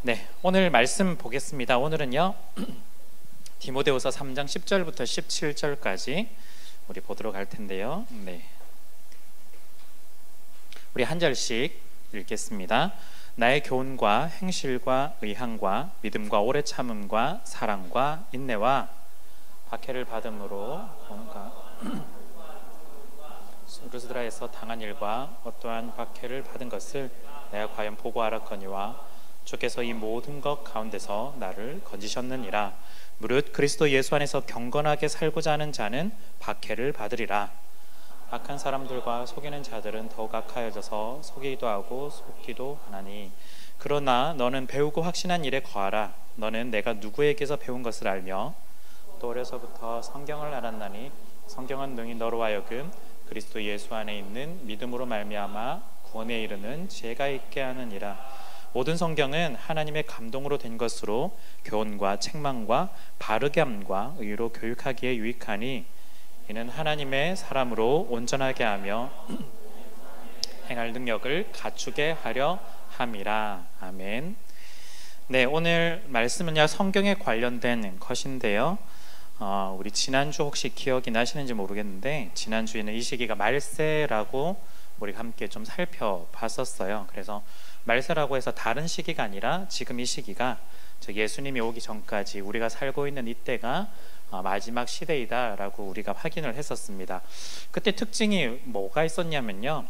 네, 오늘 말씀 보겠습니다. 오늘은요 디모데후서 3장 10절부터 17절까지 우리 보도록 할 텐데요. 네, 우리 한 절씩 읽겠습니다. 나의 교훈과 행실과 의향과 믿음과 오래 참음과 사랑과 인내와 박해를 받음으로 뭔가 루스드라에서 당한 일과 어떠한 박해를 받은 것을 내가 과연 보고 알았거니와 주께서 이 모든 것 가운데서 나를 건지셨느니라. 무릇 그리스도 예수 안에서 경건하게 살고자 하는 자는 박해를 받으리라. 악한 사람들과 속이는 자들은 더욱 악하여져서 속이기도 하고 속기도 하나니, 그러나 너는 배우고 확신한 일에 거하라. 너는 내가 누구에게서 배운 것을 알며 또 어려서부터 성경을 알았나니 성경은 능히 너로 하여금 그리스도 예수 안에 있는 믿음으로 말미암아 구원에 이르는 지혜가 있게 하느니라. 모든 성경은 하나님의 감동으로 된 것으로 교훈과 책망과 바르게 함과 의로 교육하기에 유익하니, 이는 하나님의 사람으로 온전하게 하며 행할 능력을 갖추게 하려 함이라. 아멘. 네, 오늘 말씀은요 성경에 관련된 것인데요. 우리 지난주 혹시 기억이 나시는지 모르겠는데, 지난주에는 이 시기가 말세라고 우리가 함께 좀 살펴봤었어요. 그래서 말세라고 해서 다른 시기가 아니라 지금 이 시기가 예수님이 오기 전까지 우리가 살고 있는 이때가 마지막 시대이다라고 우리가 확인을 했었습니다. 그때 특징이 뭐가 있었냐면요,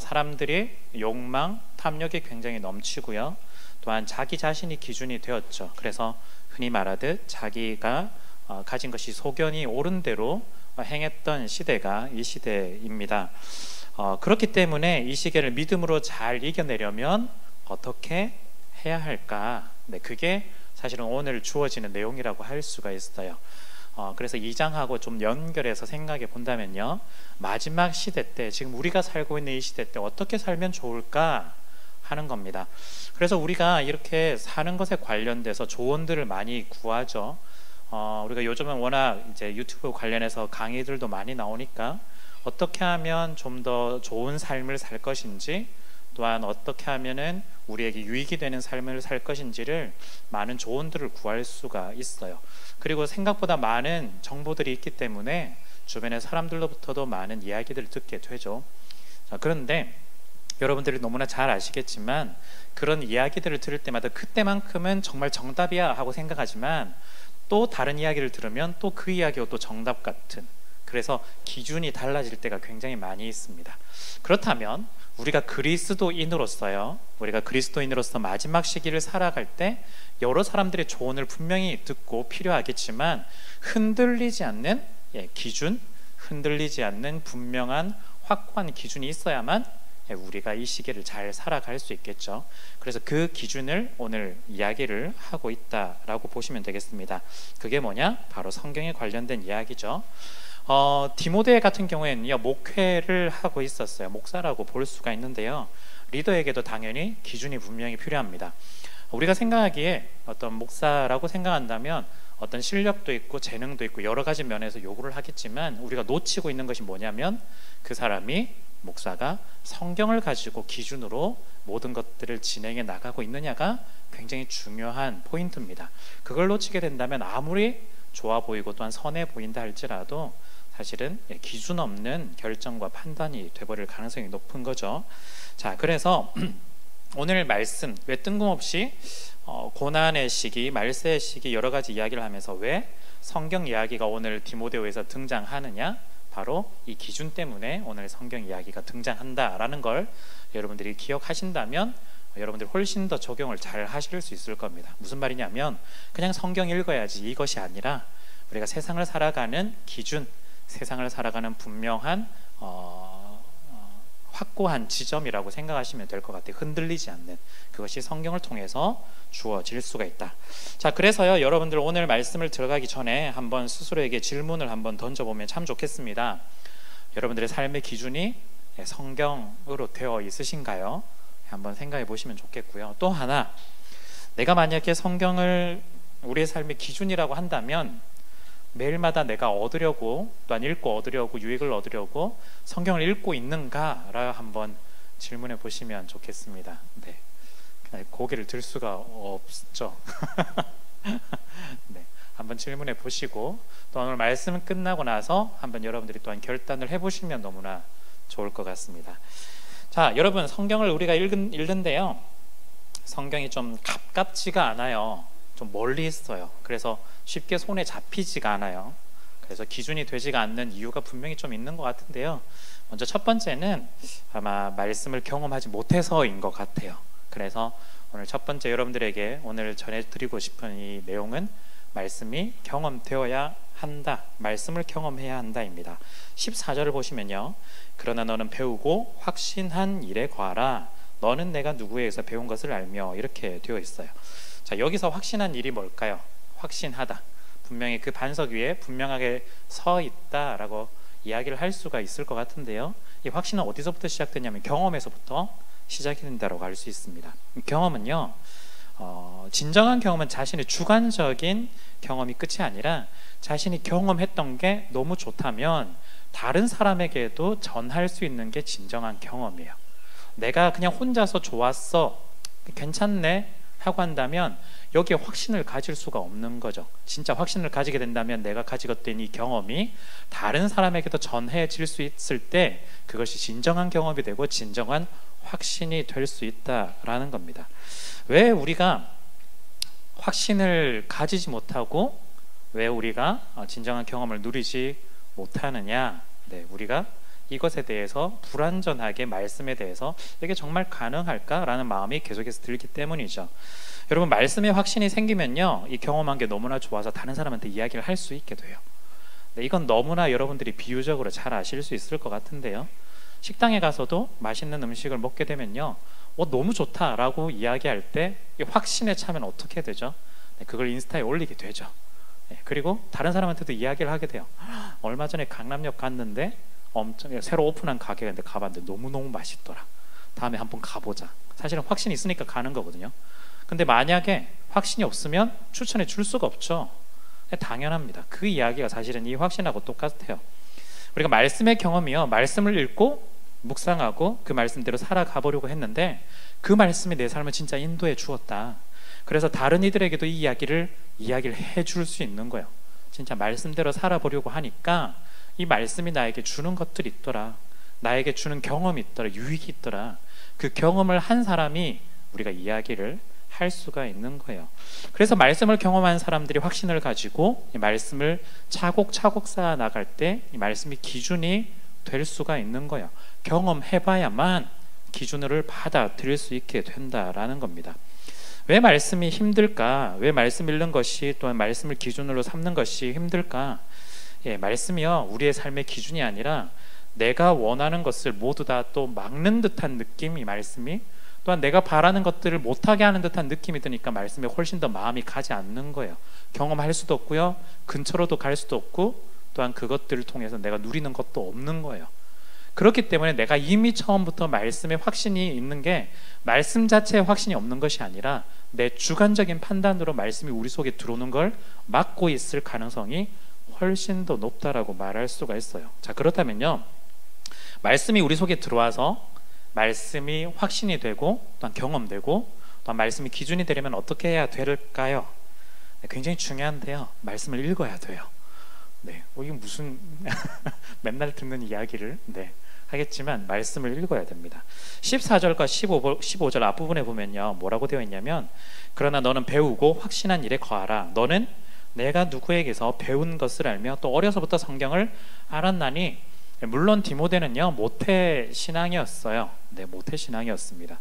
사람들이 욕망, 탐욕이 굉장히 넘치고요, 또한 자기 자신이 기준이 되었죠. 그래서 흔히 말하듯 자기가 가진 것이 소견이 옳은 대로 행했던 시대가 이 시대입니다. 그렇기 때문에 이 시기를 믿음으로 잘 이겨내려면 어떻게 해야 할까? 네, 그게 사실은 오늘 주어지는 내용이라고 할 수가 있어요. 그래서 2장하고 좀 연결해서 생각해 본다면요, 마지막 시대 때, 지금 우리가 살고 있는 이 시대 때 어떻게 살면 좋을까 하는 겁니다. 그래서 우리가 이렇게 사는 것에 관련돼서 조언들을 많이 구하죠. 우리가 요즘은 워낙 이제 유튜브 관련해서 강의들도 많이 나오니까 어떻게 하면 좀 더 좋은 삶을 살 것인지, 또한 어떻게 하면은 우리에게 유익이 되는 삶을 살 것인지를 많은 조언들을 구할 수가 있어요. 그리고 생각보다 많은 정보들이 있기 때문에 주변의 사람들로부터도 많은 이야기들을 듣게 되죠. 그런데 여러분들이 너무나 잘 아시겠지만, 그런 이야기들을 들을 때마다 그때만큼은 정말 정답이야 하고 생각하지만, 또 다른 이야기를 들으면 또 그 이야기가 또 정답 같은, 그래서 기준이 달라질 때가 굉장히 많이 있습니다. 그렇다면 우리가 그리스도인으로서 마지막 시기를 살아갈 때 여러 사람들의 조언을 분명히 듣고 필요하겠지만, 흔들리지 않는 기준, 흔들리지 않는 분명한 확고한 기준이 있어야만 우리가 이 시기를 잘 살아갈 수 있겠죠. 그래서 그 기준을 오늘 이야기를 하고 있다라고 보시면 되겠습니다. 그게 뭐냐? 바로 성경에 관련된 이야기죠. 디모데 같은 경우에는요, 목회를 하고 있었어요. 목사라고 볼 수가 있는데요, 리더에게도 당연히 기준이 분명히 필요합니다. 우리가 생각하기에 어떤 목사라고 생각한다면 어떤 실력도 있고 재능도 있고 여러 가지 면에서 요구를 하겠지만, 우리가 놓치고 있는 것이 뭐냐면, 그 사람이, 목사가 성경을 가지고 기준으로 모든 것들을 진행해 나가고 있느냐가 굉장히 중요한 포인트입니다. 그걸 놓치게 된다면 아무리 좋아 보이고 또한 선해 보인다 할지라도 사실은 기준 없는 결정과 판단이 돼버릴 가능성이 높은 거죠. 자, 그래서 오늘 말씀, 왜 뜬금없이 고난의 시기, 말세의 시기 여러 가지 이야기를 하면서 왜 성경 이야기가 오늘 디모데후에서 등장하느냐? 바로 이 기준 때문에 오늘 성경 이야기가 등장한다라는 걸 여러분들이 기억하신다면 여러분들이 훨씬 더 적용을 잘 하실 수 있을 겁니다. 무슨 말이냐면, 그냥 성경 읽어야지 이것이 아니라 우리가 세상을 살아가는 기준, 세상을 살아가는 분명한 확고한 지점이라고 생각하시면 될 것 같아요. 흔들리지 않는, 그것이 성경을 통해서 주어질 수가 있다. 자, 그래서요, 여러분들 오늘 말씀을 들어가기 전에 한번 스스로에게 질문을 한번 던져보면 참 좋겠습니다. 여러분들의 삶의 기준이 성경으로 되어 있으신가요? 한번 생각해 보시면 좋겠고요. 또 하나, 내가 만약에 성경을 우리의 삶의 기준이라고 한다면 매일마다 내가 얻으려고, 또한 읽고 얻으려고, 유익을 얻으려고 성경을 읽고 있는가라 한번 질문해 보시면 좋겠습니다. 네. 고개를 들 수가 없죠. 네, 한번 질문해 보시고 또 오늘 말씀 끝나고 나서 한번 여러분들이 또한 결단을 해보시면 너무나 좋을 것 같습니다. 자, 여러분 성경을 우리가 읽는데요, 성경이 좀 가깝지가 않아요. 좀 멀리 있어요. 그래서 쉽게 손에 잡히지가 않아요. 그래서 기준이 되지가 않는 이유가 분명히 좀 있는 것 같은데요. 먼저 첫 번째는 아마 말씀을 경험하지 못해서인 것 같아요. 그래서 오늘 첫 번째 여러분들에게 오늘 전해드리고 싶은 이 내용은 말씀이 경험되어야 한다, 말씀을 경험해야 한다입니다. 14절을 보시면요, 그러나 너는 배우고 확신한 일에 거하라. 너는 내가 누구에게서 배운 것을 알며, 이렇게 되어 있어요. 자, 여기서 확신한 일이 뭘까요? 확신하다, 분명히 그 반석 위에 분명하게 서 있다라고 이야기를 할 수가 있을 것 같은데요, 이 확신은 어디서부터 시작되냐면 경험에서부터 시작이 된다고 할 수 있습니다. 경험은요, 진정한 경험은 자신의 주관적인 경험이 끝이 아니라 자신이 경험했던 게 너무 좋다면 다른 사람에게도 전할 수 있는 게 진정한 경험이에요. 내가 그냥 혼자서 좋았어, 괜찮네 하고 한다면 여기에 확신을 가질 수가 없는 거죠. 진짜 확신을 가지게 된다면 내가 가지고 있던 이 경험이 다른 사람에게도 전해질 수 있을 때 그것이 진정한 경험이 되고 진정한 확신이 될 수 있다라는 겁니다. 왜 우리가 확신을 가지지 못하고 왜 우리가 진정한 경험을 누리지 못하느냐? 네, 우리가 이것에 대해서 불완전하게 말씀에 대해서 이게 정말 가능할까라는 마음이 계속해서 들기 때문이죠. 여러분, 말씀에 확신이 생기면요, 이 경험한 게 너무나 좋아서 다른 사람한테 이야기를 할 수 있게 돼요. 네, 이건 너무나 여러분들이 비유적으로 잘 아실 수 있을 것 같은데요, 식당에 가서도 맛있는 음식을 먹게 되면요, 너무 좋다라고 이야기할 때 확신에 차면 어떻게 되죠? 네, 그걸 인스타에 올리게 되죠. 네, 그리고 다른 사람한테도 이야기를 하게 돼요. 얼마 전에 강남역 갔는데 새로 오픈한 가게가 있는데 가봤는데 너무너무 맛있더라, 다음에 한번 가보자. 사실은 확신이 있으니까 가는 거거든요. 근데 만약에 확신이 없으면 추천해 줄 수가 없죠. 당연합니다. 그 이야기가 사실은 이 확신하고 똑같아요. 우리가 말씀의 경험이요, 말씀을 읽고 묵상하고 그 말씀대로 살아가 보려고 했는데 그 말씀이 내 삶을 진짜 인도해 주었다. 그래서 다른 이들에게도 이 이야기를 해줄 수 있는 거예요. 진짜 말씀대로 살아보려고 하니까 이 말씀이 나에게 주는 것들이 있더라, 나에게 주는 경험이 있더라, 유익이 있더라. 그 경험을 한 사람이 우리가 이야기를 할 수가 있는 거예요. 그래서 말씀을 경험한 사람들이 확신을 가지고 이 말씀을 차곡차곡 쌓아 나갈 때 이 말씀이 기준이 될 수가 있는 거예요. 경험해봐야만 기준으로 받아들일 수 있게 된다라는 겁니다. 왜 말씀이 힘들까? 왜 말씀 읽는 것이, 또한 말씀을 기준으로 삼는 것이 힘들까? 말씀이요, 우리의 삶의 기준이 아니라 내가 원하는 것을 모두 다 또 막는 듯한 느낌이, 말씀이 또한 내가 바라는 것들을 못하게 하는 듯한 느낌이 드니까 말씀에 훨씬 더 마음이 가지 않는 거예요. 경험할 수도 없고요, 근처로도 갈 수도 없고, 또한 그것들을 통해서 내가 누리는 것도 없는 거예요. 그렇기 때문에 내가 이미 처음부터 말씀에 확신이 있는 게 말씀 자체에 확신이 없는 것이 아니라 내 주관적인 판단으로 말씀이 우리 속에 들어오는 걸 막고 있을 가능성이 훨씬 더 높다라고 말할 수가 있어요. 자, 그렇다면요, 말씀이 우리 속에 들어와서 말씀이 확신이 되고 또한 경험되고 또한 말씀이 기준이 되려면 어떻게 해야 될까요? 굉장히 중요한데요, 말씀을 읽어야 돼요. 네, 이게 무슨 맨날 듣는 이야기를 하겠지만 말씀을 읽어야 됩니다. 14절과 15절 앞부분에 보면요, 뭐라고 되어 있냐면, 그러나 너는 배우고 확신한 일에 거하라. 너는 내가 누구에게서 배운 것을 알며, 또 어려서부터 성경을 알았나니. 물론 디모데는요, 모태 신앙이었어요. 네, 모태 신앙이었습니다.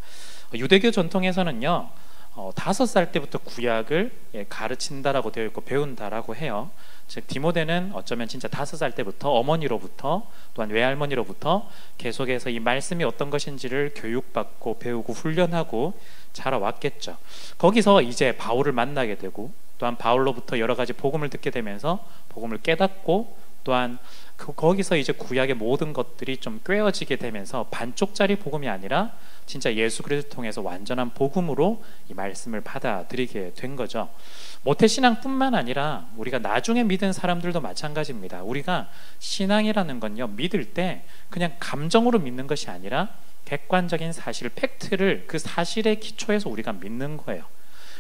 유대교 전통에서는요, 5살 때부터 구약을 가르친다라고 되어 있고 배운다라고 해요. 즉 디모데는 어쩌면 진짜 5살 때부터 어머니로부터 또한 외할머니로부터 계속해서 이 말씀이 어떤 것인지를 교육받고 배우고 훈련하고 자라왔겠죠. 거기서 이제 바울을 만나게 되고 또한 바울로부터 여러 가지 복음을 듣게 되면서 복음을 깨닫고 또한 거기서 이제 구약의 모든 것들이 좀 꿰어지게 되면서 반쪽짜리 복음이 아니라 진짜 예수 그리스도를 통해서 완전한 복음으로 이 말씀을 받아들이게 된 거죠. 모태신앙뿐만 아니라 우리가 나중에 믿은 사람들도 마찬가지입니다. 우리가 신앙이라는 건요, 믿을 때 그냥 감정으로 믿는 것이 아니라 객관적인 사실, 팩트를 그 사실의 기초에서 우리가 믿는 거예요.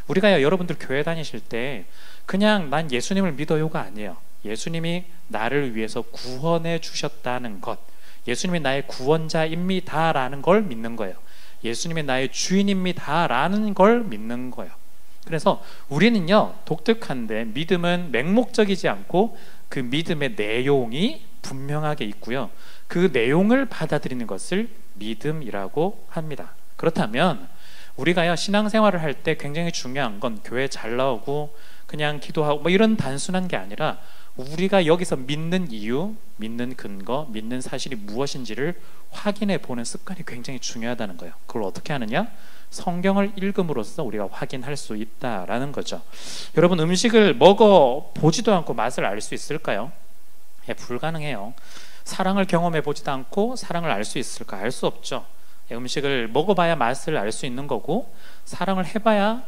우리가 여러분들 교회 다니실 때 그냥 난 예수님을 믿어요가 아니에요. 예수님이 나를 위해서 구원해 주셨다는 것, 예수님이 나의 구원자입니다라는 걸 믿는 거예요. 예수님이 나의 주인입니다라는 걸 믿는 거예요. 그래서 우리는요, 독특한데 믿음은 맹목적이지 않고 그 믿음의 내용이 분명하게 있고요, 그 내용을 받아들이는 것을 믿음이라고 합니다. 그렇다면 우리가요, 신앙생활을 할 때 굉장히 중요한 건 교회 잘 나오고 그냥 기도하고 뭐 이런 단순한 게 아니라 우리가 여기서 믿는 이유, 믿는 근거, 믿는 사실이 무엇인지를 확인해 보는 습관이 굉장히 중요하다는 거예요. 그걸 어떻게 하느냐? 성경을 읽음으로써 우리가 확인할 수 있다라는 거죠. 여러분, 음식을 먹어 보지도 않고 맛을 알 수 있을까요? 예, 불가능해요. 사랑을 경험해 보지도 않고 사랑을 알 수 있을까? 알 수 없죠. 예, 음식을 먹어봐야 맛을 알 수 있는 거고, 사랑을 해봐야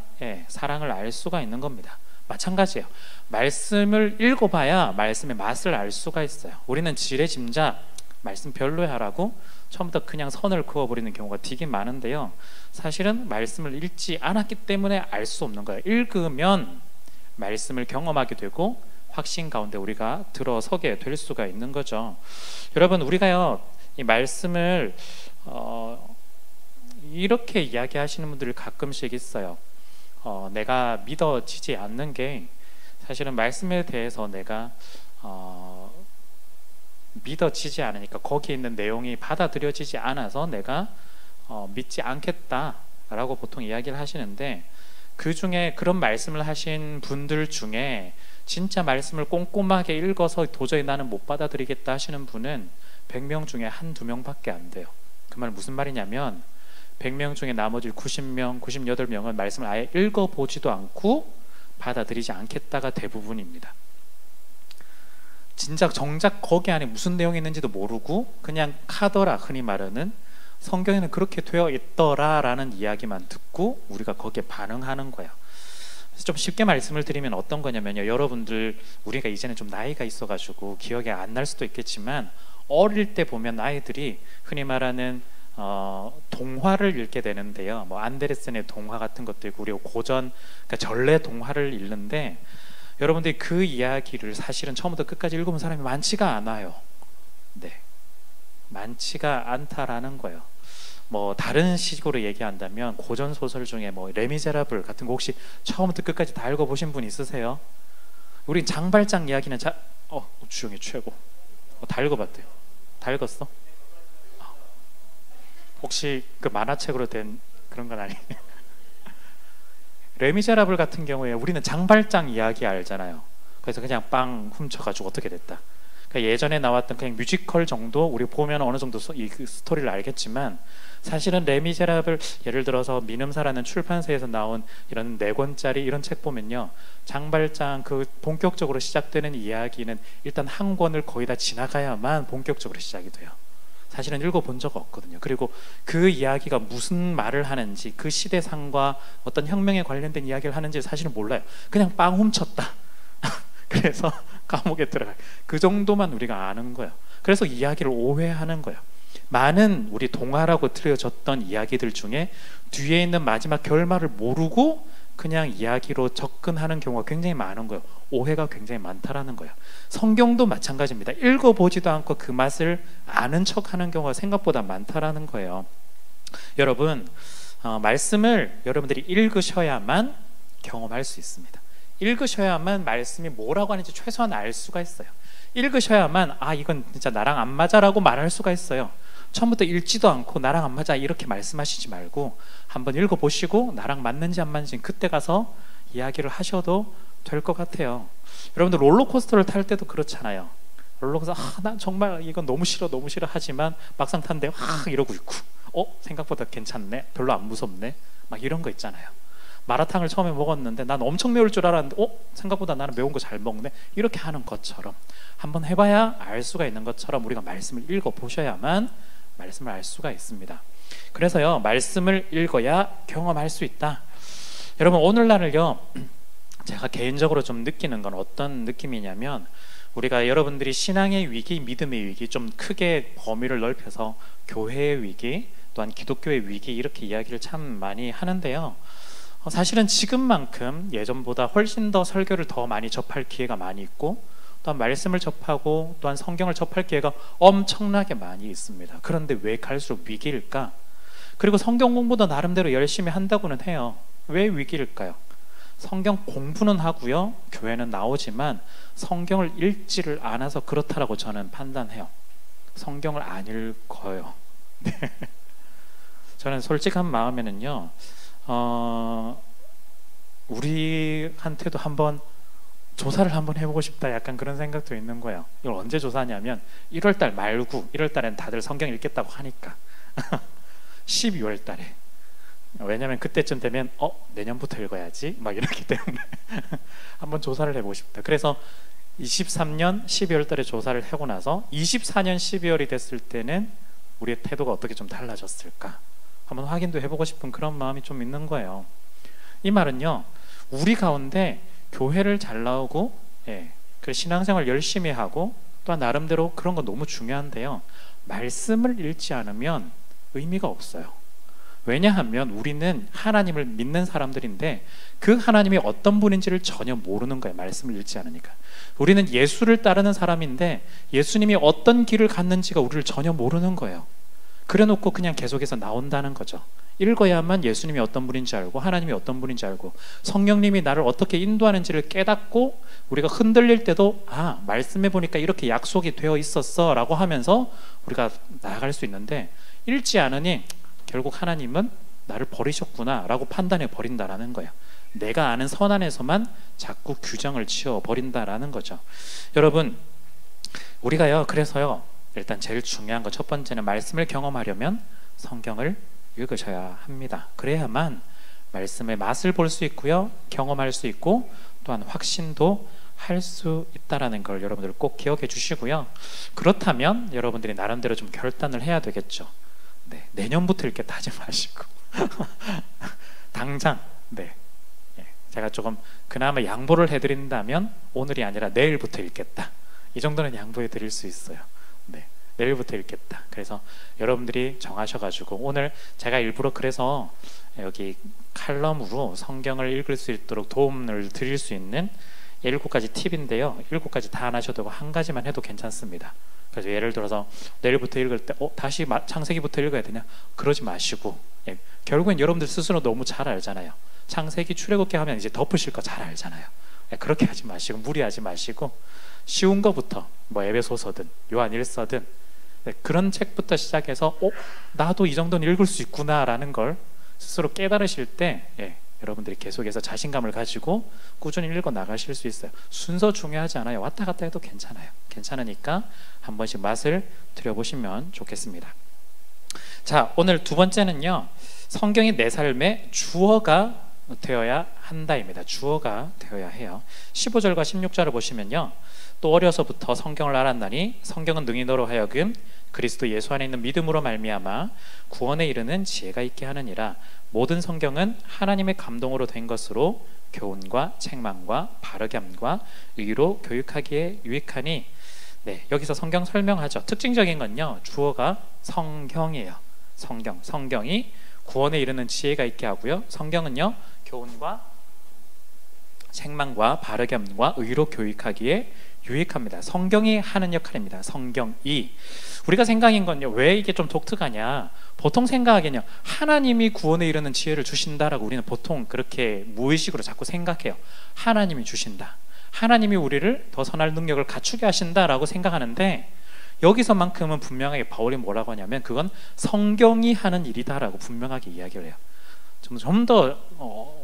사랑을 알 수가 있는 겁니다. 마찬가지예요. 말씀을 읽어봐야 말씀의 맛을 알 수가 있어요. 우리는 지레짐작 말씀 별로야 라고 처음부터 그냥 선을 그어버리는 경우가 되게 많은데요, 사실은 말씀을 읽지 않았기 때문에 알 수 없는 거예요. 읽으면 말씀을 경험하게 되고 확신 가운데 우리가 들어서게 될 수가 있는 거죠. 여러분, 우리가요, 이 말씀을 이렇게 이야기하시는 분들이 가끔씩 있어요. 내가 믿어지지 않는 게 사실은 말씀에 대해서 내가 믿어지지 않으니까, 거기에 있는 내용이 받아들여지지 않아서 내가 믿지 않겠다라고 보통 이야기를 하시는데, 그 중에 그런 말씀을 하신 분들 중에 진짜 말씀을 꼼꼼하게 읽어서 도저히 나는 못 받아들이겠다 하시는 분은 100명 중에 한두 명밖에 안 돼요. 그 말 무슨 말이냐면 100명 중에 나머지 90명, 98명은 말씀을 아예 읽어보지도 않고 받아들이지 않겠다가 대부분입니다. 진작 정작 거기 안에 무슨 내용이 있는지도 모르고 그냥 카더라, 흔히 말하는 성경에는 그렇게 되어 있더라라는 이야기만 듣고 우리가 거기에 반응하는 거야. 그래서 좀 쉽게 말씀을 드리면 어떤 거냐면요, 여러분들, 우리가 이제는 좀 나이가 있어가지고 기억이 안 날 수도 있겠지만, 어릴 때 보면 아이들이 흔히 말하는 동화를 읽게 되는데요, 뭐 안데르센의 동화 같은 것도 있고, 우리 고전, 그러니까 전래 동화를 읽는데, 여러분들이 그 이야기를 사실은 처음부터 끝까지 읽어본 사람이 많지가 않아요. 네, 많지가 않다라는 거예요. 뭐 다른 식으로 얘기한다면 고전 소설 중에 뭐 레미제라블 같은 거 혹시 처음부터 끝까지 다 읽어보신 분 있으세요? 우린 장발장 이야기는 주영이 최고. 다 읽어봤대요. 다 읽었어? 혹시 그 만화책으로 된 그런 건 아니에요? 레미제라블 같은 경우에 우리는 장발장 이야기 알잖아요. 그래서 그냥 빵 훔쳐가지고 어떻게 됐다. 그러니까 예전에 나왔던 그냥 뮤지컬 정도 우리 보면 어느 정도 이 스토리를 알겠지만, 사실은 레미제라블, 예를 들어서 미음사라는 출판사에서 나온 이런 4권짜리 이런 책 보면요, 장발장 그 본격적으로 시작되는 이야기는 일단 한 권을 거의 다 지나가야만 본격적으로 시작이 돼요. 사실은 읽어본 적 없거든요. 그리고 그 이야기가 무슨 말을 하는지, 그 시대상과 어떤 혁명에 관련된 이야기를 하는지 사실은 몰라요. 그냥 빵 훔쳤다. 그래서 감옥에 들어가. 그 정도만 우리가 아는 거예요. 그래서 이야기를 오해하는 거예요. 많은 우리 동화라고 들려졌던 이야기들 중에 뒤에 있는 마지막 결말을 모르고 그냥 이야기로 접근하는 경우가 굉장히 많은 거예요. 오해가 굉장히 많다라는 거예요. 성경도 마찬가지입니다. 읽어보지도 않고 그 맛을 아는 척하는 경우가 생각보다 많다라는 거예요. 여러분, 말씀을 여러분들이 읽으셔야만 경험할 수 있습니다. 읽으셔야만 말씀이 뭐라고 하는지 최소한 알 수가 있어요. 읽으셔야만 이건 진짜 나랑 안 맞아라고 말할 수가 있어요. 처음부터 읽지도 않고 나랑 안 맞아 이렇게 말씀하시지 말고 한번 읽어보시고 나랑 맞는지 안 맞는지 그때 가서 이야기를 하셔도 될 것 같아요. 여러분들 롤러코스터를 탈 때도 그렇잖아요. 롤러코스터 난 정말 이건 너무 싫어 하지만 막상 탔는데 이러고 있고 생각보다 괜찮네, 별로 안 무섭네, 막 이런 거 있잖아요. 마라탕을 처음에 먹었는데 난 엄청 매울 줄 알았는데 생각보다 나는 매운 거 잘 먹네, 이렇게 하는 것처럼 한번 해봐야 알 수가 있는 것처럼 우리가 말씀을 읽어보셔야만 말씀을 알 수가 있습니다. 그래서요, 말씀을 읽어야 경험할 수 있다. 여러분, 오늘날을요, 제가 개인적으로 좀 느끼는 건 어떤 느낌이냐면, 우리가 여러분들이 신앙의 위기, 믿음의 위기, 좀 크게 범위를 넓혀서 교회의 위기, 또한 기독교의 위기 이렇게 이야기를 참 많이 하는데요. 사실은 지금만큼 예전보다 훨씬 더 설교를 더 많이 접할 기회가 많이 있고 또한 말씀을 접하고 또한 성경을 접할 기회가 엄청나게 많이 있습니다. 그런데 왜 갈수록 위기일까? 그리고 성경 공부도 나름대로 열심히 한다고는 해요. 왜 위기일까요? 성경 공부는 하고요, 교회는 나오지만 성경을 읽지를 않아서 그렇다라고 저는 판단해요. 성경을 안 읽어요. 네. 저는 솔직한 마음에는요, 우리한테도 한번 조사를 한번 해보고 싶다, 약간 그런 생각도 있는 거예요. 이걸 언제 조사하냐면 1월달 말고, 1월달엔 다들 성경 읽겠다고 하니까 12월 달에. 왜냐면 그때쯤 되면 내년부터 읽어야지 막 이렇기 때문에 한번 조사를 해보고 싶다. 그래서 23년 12월 달에 조사를 하고 나서 24년 12월이 됐을 때는 우리의 태도가 어떻게 좀 달라졌을까 한번 확인도 해보고 싶은 그런 마음이 좀 있는 거예요. 이 말은요, 우리 가운데 교회를 잘 나오고 그 신앙생활 열심히 하고 또한 나름대로 그런 거 너무 중요한데요, 말씀을 읽지 않으면 의미가 없어요. 왜냐하면 우리는 하나님을 믿는 사람들인데 그 하나님이 어떤 분인지를 전혀 모르는 거예요. 말씀을 읽지 않으니까. 우리는 예수를 따르는 사람인데 예수님이 어떤 길을 갔는지가 우리를 전혀 모르는 거예요. 그래놓고 그냥 계속해서 나온다는 거죠. 읽어야만 예수님이 어떤 분인지 알고 하나님이 어떤 분인지 알고 성령님이 나를 어떻게 인도하는지를 깨닫고 우리가 흔들릴 때도 말씀해 보니까 이렇게 약속이 되어 있었어 라고 하면서 우리가 나아갈 수 있는데, 읽지 않으니 결국 하나님은 나를 버리셨구나 라고 판단해 버린다라는 거예요. 내가 아는 선안에서만 자꾸 규정을 지어 버린다라는 거죠. 여러분, 우리가요, 그래서요, 일단 제일 중요한 거 첫 번째는 말씀을 경험하려면 성경을 읽으셔야 합니다. 그래야만 말씀의 맛을 볼 수 있고요, 경험할 수 있고 또한 확신도 할 수 있다라는 걸 여러분들 꼭 기억해 주시고요. 그렇다면 여러분들이 나름대로 좀 결단을 해야 되겠죠. 내년부터 읽겠다 하지 마시고 당장 제가 조금 그나마 양보를 해드린다면 오늘이 아니라 내일부터 읽겠다, 이 정도는 양보해 드릴 수 있어요. 내일부터 읽겠다. 그래서 여러분들이 정하셔가지고, 오늘 제가 일부러 그래서 여기 칼럼으로 성경을 읽을 수 있도록 도움을 드릴 수 있는 7가지 팁인데요, 7가지 다 안 하셔도 되고 한 가지만 해도 괜찮습니다. 그래서 예를 들어서 내일부터 읽을 때 다시 창세기부터 읽어야 되냐? 그러지 마시고, 결국엔 여러분들 스스로 너무 잘 알잖아요. 창세기 출애굽기 하면 이제 덮으실 거 잘 알잖아요. 그렇게 하지 마시고, 무리하지 마시고, 쉬운 거부터 에베소서든 요한일서든 그런 책부터 시작해서 나도 이 정도는 읽을 수 있구나 라는 걸 스스로 깨달으실 때 여러분들이 계속해서 자신감을 가지고 꾸준히 읽어 나가실 수 있어요. 순서 중요하지 않아요. 왔다 갔다 해도 괜찮아요. 괜찮으니까 한 번씩 맛을 들여보시면 좋겠습니다. 자, 오늘 두 번째는요, 성경이 내 삶의 주어가 되어야 한다입니다. 주어가 되어야 해요. 15절과 16절을 보시면요, 또 어려서부터 성경을 알았나니 성경은 능히 너로 하여금 그리스도 예수 안에 있는 믿음으로 말미암아 구원에 이르는 지혜가 있게 하느니라. 모든 성경은 하나님의 감동으로 된 것으로 교훈과 책망과 바르게 함과 의로 교육하기에 유익하니. 여기서 성경 설명하죠. 특징적인 건요, 주어가 성경이에요. 성경이 구원에 이르는 지혜가 있게 하고요, 성경은요, 교훈과 책망과 바르게 함과 의로 교육하기에 유익합니다. 성경이 하는 역할입니다. 성경이. 우리가 생각인 건요, 왜 이게 좀 독특하냐, 보통 생각하기는요, 하나님이 구원에 이르는 지혜를 주신다라고 우리는 보통 그렇게 무의식으로 자꾸 생각해요. 하나님이 주신다, 하나님이 우리를 더 선할 능력을 갖추게 하신다라고 생각하는데, 여기서만큼은 분명하게 바울이 뭐라고 하냐면 그건 성경이 하는 일이다라고 분명하게 이야기를 해요. 좀 더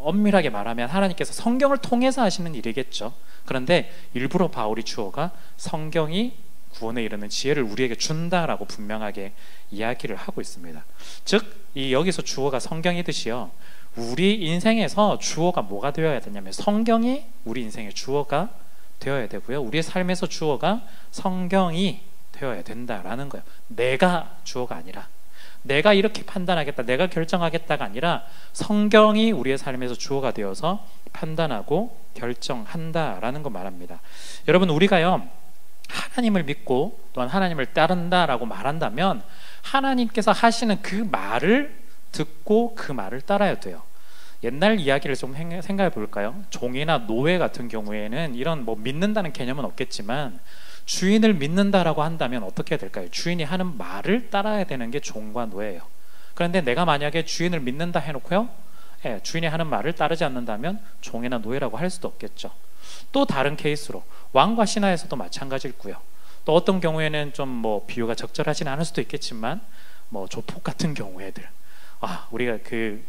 엄밀하게 말하면 하나님께서 성경을 통해서 하시는 일이겠죠. 그런데 일부러 바울이 주어가 성경이 구원에 이르는 지혜를 우리에게 준다라고 분명하게 이야기를 하고 있습니다. 즉, 여기서 주어가 성경이듯이요, 우리 인생에서 주어가 뭐가 되어야 되냐면 성경이 우리 인생의 주어가 되어야 되고요, 우리의 삶에서 주어가 성경이 되어야 된다라는 거예요. 내가 주어가 아니라, 내가 이렇게 판단하겠다, 내가 결정하겠다가 아니라 성경이 우리의 삶에서 주어가 되어서 판단하고 결정한다라는 거 말합니다. 여러분, 우리가요, 하나님을 믿고 또한 하나님을 따른다라고 말한다면 하나님께서 하시는 그 말을 듣고 그 말을 따라야 돼요. 옛날 이야기를 좀 생각해 볼까요? 종이나 노예 같은 경우에는 이런 뭐 믿는다는 개념은 없겠지만 주인을 믿는다라고 한다면 어떻게 해야 될까요? 주인이 하는 말을 따라야 되는 게 종과 노예예요. 그런데 내가 만약에 주인을 믿는다 해놓고요, 주인이 하는 말을 따르지 않는다면 종이나 노예라고 할 수도 없겠죠. 또 다른 케이스로 왕과 신하에서도 마찬가지고요. 또 어떤 경우에는 좀 뭐 비유가 적절하지는 않을 수도 있겠지만 뭐 조폭 같은 경우에들, 우리가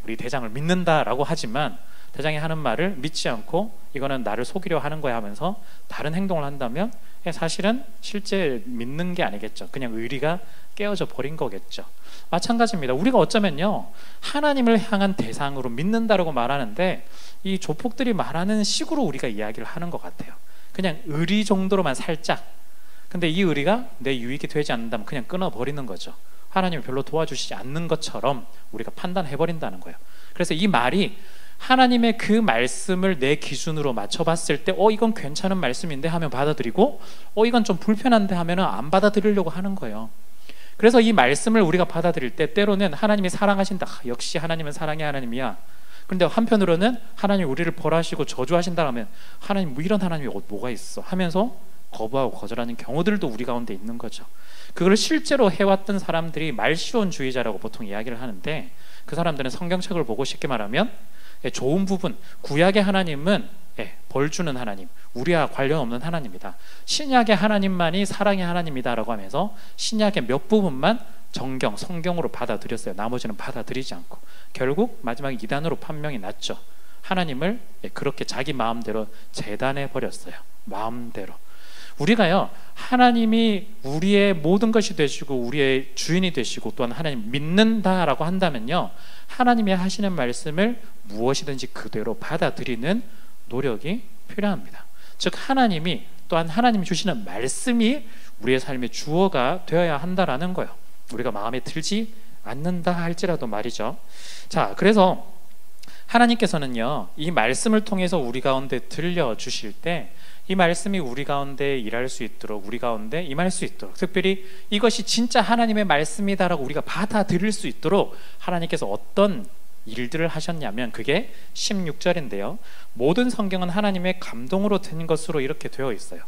우리 대장을 믿는다라고 하지만 대장이 하는 말을 믿지 않고 이거는 나를 속이려 하는 거야 하면서 다른 행동을 한다면 사실은 실제 믿는 게 아니겠죠. 그냥 의리가 깨어져 버린 거겠죠. 마찬가지입니다. 우리가 어쩌면요, 하나님을 향한 대상으로 믿는다라고 말하는데 이 조폭들이 말하는 식으로 우리가 이야기를 하는 것 같아요. 그냥 의리 정도로만 살짝. 근데 이 의리가 내 유익이 되지 않는다면 그냥 끊어버리는 거죠. 하나님이 별로 도와주시지 않는 것처럼 우리가 판단해버린다는 거예요. 그래서 이 말이 하나님의 그 말씀을 내 기준으로 맞춰봤을 때 이건 괜찮은 말씀인데 하면 받아들이고 이건 좀 불편한데 하면 안 받아들이려고 하는 거예요. 그래서 이 말씀을 우리가 받아들일 때 때로는 하나님이 사랑하신다, 역시 하나님은 사랑의 하나님이야. 그런데 한편으로는 하나님이 우리를 벌하시고 저주하신다 하면 하나님 뭐 이런 하나님이 뭐가 있어 하면서 거부하고 거절하는 경우들도 우리 가운데 있는 거죠. 그걸 실제로 해왔던 사람들이 말시온주의자라고 보통 이야기를 하는데, 그 사람들은 성경책을 보고 쉽게 말하면 좋은 부분, 구약의 하나님은 벌 주는 하나님, 우리와 관련 없는 하나님이다. 신약의 하나님만이 사랑의 하나님이다라고 하면서 신약의 몇 부분만 성경으로 받아들였어요. 나머지는 받아들이지 않고 결국 마지막에 이단으로 판명이 났죠. 하나님을 그렇게 자기 마음대로 재단해 버렸어요. 마음대로. 우리가요, 하나님이 우리의 모든 것이 되시고 우리의 주인이 되시고 또한 하나님 믿는다라고 한다면요, 하나님이 하시는 말씀을 무엇이든지 그대로 받아들이는 노력이 필요합니다. 즉 하나님이 또한 하나님이 주시는 말씀이 우리의 삶의 주어가 되어야 한다라는 거예요. 우리가 마음에 들지 않는다 할지라도 말이죠. 자, 그래서 하나님께서는요, 이 말씀을 통해서 우리 가운데 들려주실 때 이 말씀이 우리 가운데 일할 수 있도록, 우리 가운데 임할 수 있도록, 특별히 이것이 진짜 하나님의 말씀이다라고 우리가 받아들일 수 있도록 하나님께서 어떤 일들을 하셨냐면 그게 16절인데요 모든 성경은 하나님의 감동으로 된 것으로 이렇게 되어 있어요.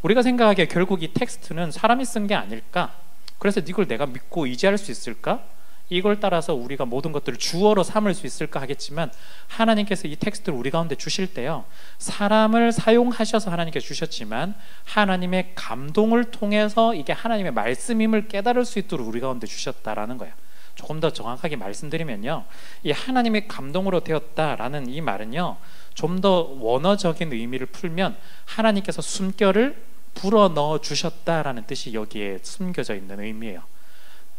우리가 생각하기에 결국 이 텍스트는 사람이 쓴 게 아닐까? 그래서 이걸 내가 믿고 의지할 수 있을까? 이걸 따라서 우리가 모든 것들을 주어로 삼을 수 있을까 하겠지만, 하나님께서 이 텍스트를 우리 가운데 주실 때요, 사람을 사용하셔서 하나님께 주셨지만 하나님의 감동을 통해서 이게 하나님의 말씀임을 깨달을 수 있도록 우리 가운데 주셨다라는 거예요. 조금 더 정확하게 말씀드리면요, 이 하나님의 감동으로 되었다라는 이 말은요, 좀 더 원어적인 의미를 풀면 하나님께서 숨결을 불어넣어 주셨다라는 뜻이 여기에 숨겨져 있는 의미예요.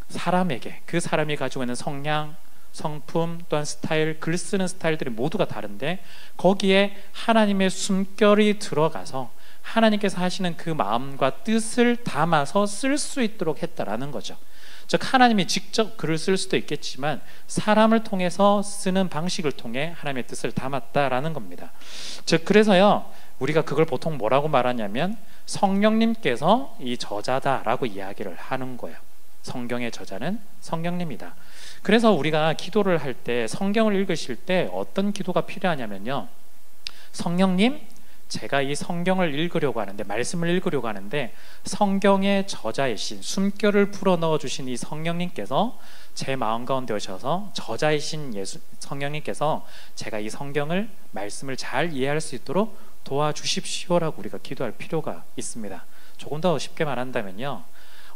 사람에게, 그 사람이 가지고 있는 성향, 성품, 또한 스타일, 글 쓰는 스타일들이 모두가 다른데 거기에 하나님의 숨결이 들어가서 하나님께서 하시는 그 마음과 뜻을 담아서 쓸 수 있도록 했다라는 거죠. 즉 하나님이 직접 글을 쓸 수도 있겠지만 사람을 통해서 쓰는 방식을 통해 하나님의 뜻을 담았다라는 겁니다. 즉 그래서요, 우리가 그걸 보통 뭐라고 말하냐면 성령님께서 이 저자다라고 이야기를 하는 거예요. 성경의 저자는 성령님이다. 그래서 우리가 기도를 할 때, 성경을 읽으실 때 어떤 기도가 필요하냐면요, 성령님, 제가 이 성경을 읽으려고 하는데, 말씀을 읽으려고 하는데 성경의 저자이신, 숨결을 불어넣어 주신 이 성령님께서 제 마음 가운데 오셔서, 저자이신 성령님께서 제가 이 성경을, 말씀을 잘 이해할 수 있도록 도와주십시오라고 우리가 기도할 필요가 있습니다. 조금 더 쉽게 말한다면요,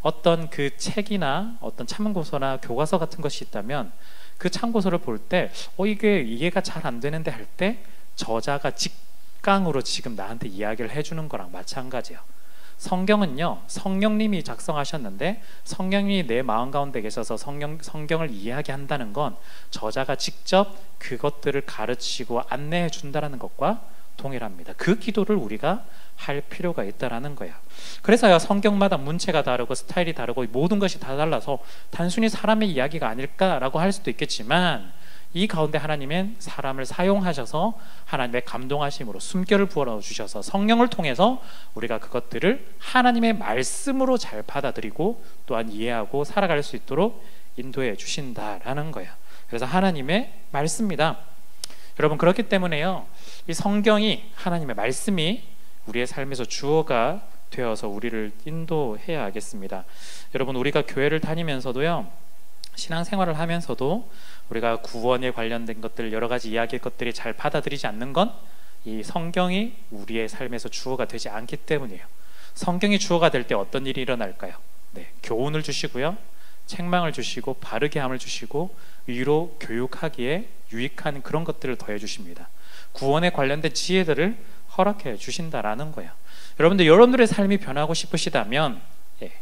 어떤 그 책이나 어떤 참고서나 교과서 같은 것이 있다면 그 참고서를 볼 때 이게 이해가 잘 안 되는데 할 때 저자가 직강으로 지금 나한테 이야기를 해주는 거랑 마찬가지예요. 성경은요, 성령님이 작성하셨는데 성령님이 내 마음 가운데 계셔서 성경을 이해하게 한다는 건 저자가 직접 그것들을 가르치고 안내해 준다는 것과 동일합니다. 그 기도를 우리가 할 필요가 있다라는 거예요. 그래서요, 성경마다 문체가 다르고 스타일이 다르고 모든 것이 다 달라서 단순히 사람의 이야기가 아닐까라고 할 수도 있겠지만, 이 가운데 하나님은 사람을 사용하셔서 하나님의 감동하심으로 숨결을 부어 주셔서 성령을 통해서 우리가 그것들을 하나님의 말씀으로 잘 받아들이고 또한 이해하고 살아갈 수 있도록 인도해 주신다라는 거예요. 그래서 하나님의 말씀입니다. 여러분, 그렇기 때문에요, 이 성경이, 하나님의 말씀이 우리의 삶에서 주어가 되어서 우리를 인도해야 하겠습니다. 여러분, 우리가 교회를 다니면서도요, 신앙생활을 하면서도 우리가 구원에 관련된 것들, 여러 가지 이야기의 것들이 잘 받아들이지 않는 건 이 성경이 우리의 삶에서 주어가 되지 않기 때문이에요. 성경이 주어가 될 때 어떤 일이 일어날까요? 교훈을 주시고요, 책망을 주시고 바르게 함을 주시고 위로 교육하기에 유익한 그런 것들을 더해 주십니다. 구원에 관련된 지혜들을 허락해 주신다라는 거예요. 여러분들의 삶이 변하고 싶으시다면,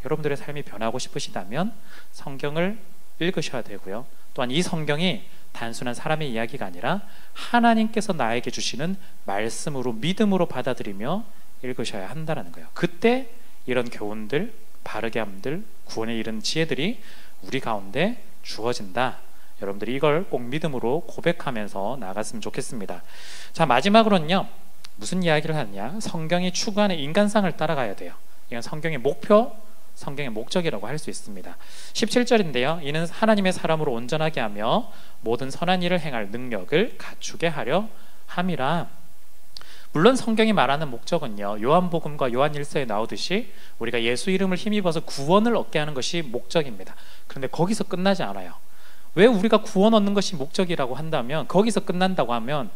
여러분들의 삶이 변하고 싶으시다면 성경을 읽으셔야 되고요, 또한 이 성경이 단순한 사람의 이야기가 아니라 하나님께서 나에게 주시는 말씀으로, 믿음으로 받아들이며 읽으셔야 한다는 거예요. 그때 이런 교훈들, 바르게 함들, 구원에 이른 지혜들이 우리 가운데 주어진다. 여러분들이 이걸 꼭 믿음으로 고백하면서 나갔으면 좋겠습니다. 자, 마지막으로는요, 무슨 이야기를 하느냐? 성경이 추구하는 인간상을 따라가야 돼요. 이건 성경의 목표, 성경의 목적이라고 할 수 있습니다. 17절인데요, 이는 하나님의 사람으로 온전하게 하며 모든 선한 일을 행할 능력을 갖추게 하려 함이라. 물론 성경이 말하는 목적은요, 요한복음과 요한일서에 나오듯이 우리가 예수 이름을 힘입어서 구원을 얻게 하는 것이 목적입니다. 그런데 거기서 끝나지 않아요. 왜 우리가 구원 얻는 것이 목적이라고 한다면, 거기서 끝난다고 하면